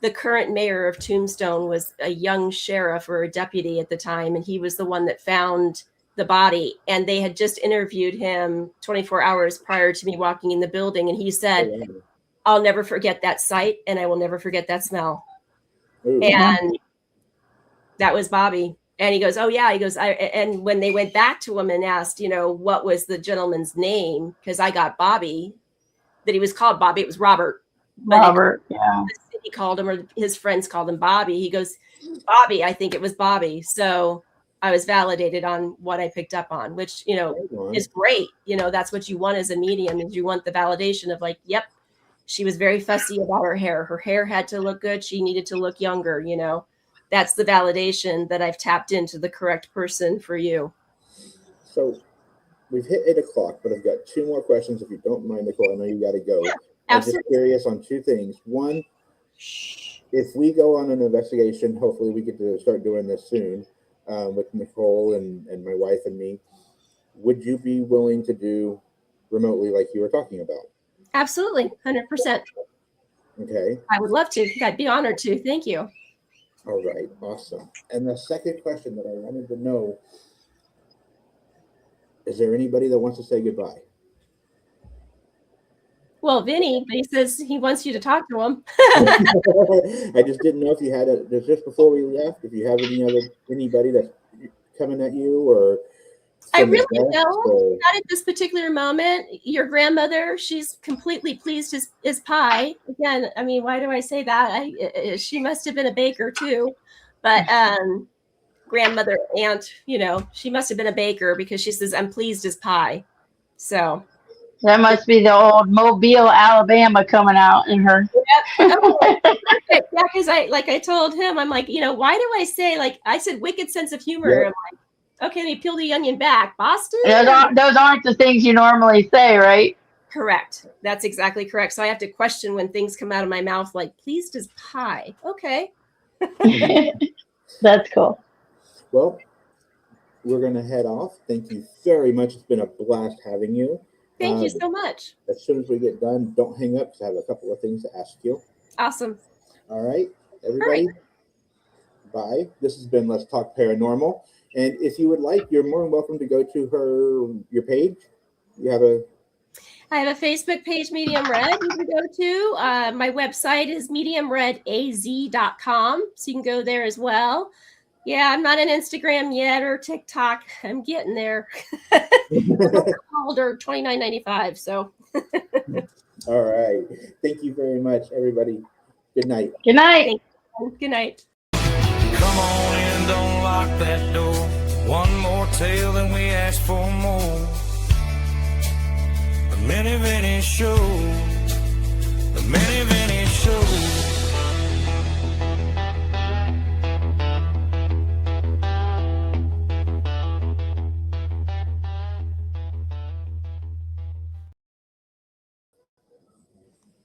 the current mayor of Tombstone was a young sheriff or a deputy at the time. And he was the one that found the body. And they had just interviewed him 24 hours prior to me walking in the building. And he said, I'll never forget that sight, and I will never forget that smell. Ooh. And that was Bobby. And he goes, oh yeah. He goes, and when they went back to him and asked, what was the gentleman's name? Because I got Bobby, that he was called Bobby. It was Robert. Robert, yeah. The city called him, or his friends called him Bobby. He goes, Bobby, I think it was Bobby. So I was validated on what I picked up on, which, is great. That's what you want as a medium, is you want the validation of like, yep, she was very fussy about her hair. Her hair had to look good. She needed to look younger, That's the validation that I've tapped into the correct person for you. So we've hit 8 o'clock, but I've got 2 more questions. If you don't mind, Nicole, I know you got to go. I'm just curious on 2 things. One, if we go on an investigation, hopefully we get to start doing this soon. with Nicole and my wife and me, would you be willing to do remotely like you were talking about? Absolutely, 100%. Okay. I would love to. I'd be honored to. Thank you. All right. Awesome. And the second question that I wanted to know, is there anybody that wants to say goodbye? Well, Vinny, but he says he wants you to talk to him. I just didn't know if you had just before we left, if you have anybody that's coming at you or I from the really guests don't. or- Not at this particular moment. Your grandmother, she's completely pleased as pie. Again, I mean, why do I say that? She must have been a baker too, but grandmother, aunt, she must have been a baker because she says I'm pleased as pie. So That must be the old Mobile, Alabama coming out in her. oh, perfect. Yeah, because I told him, I'm like, why do I say, like, I said wicked sense of humor. Yeah. I'm like, okay, let me peel the onion back. Boston? Those aren't the things you normally say, right? Correct. That's exactly correct. So I have to question when things come out of my mouth like pleased as pie. Okay. That's cool. Well, we're going to head off. Thank you very much. It's been a blast having you. Thank you so much. As soon as we get done, don't hang up because I have a couple of things to ask you. Awesome. All right, everybody. Bye. This has been Let's Talk Paranormal. And if you would like, you're more than welcome to go to your page. I have a Facebook page, Medium Red, you can go to. My website is mediumredaz.com, so you can go there as well. Yeah, I'm not on Instagram yet or TikTok. I'm getting there. Older, $29.95. So. All right. Thank you very much, everybody. Good night. Good night. Good night. Come on in, don't lock that door. One more tale and we ask for more. The Many Vinny Show. The Many Vinny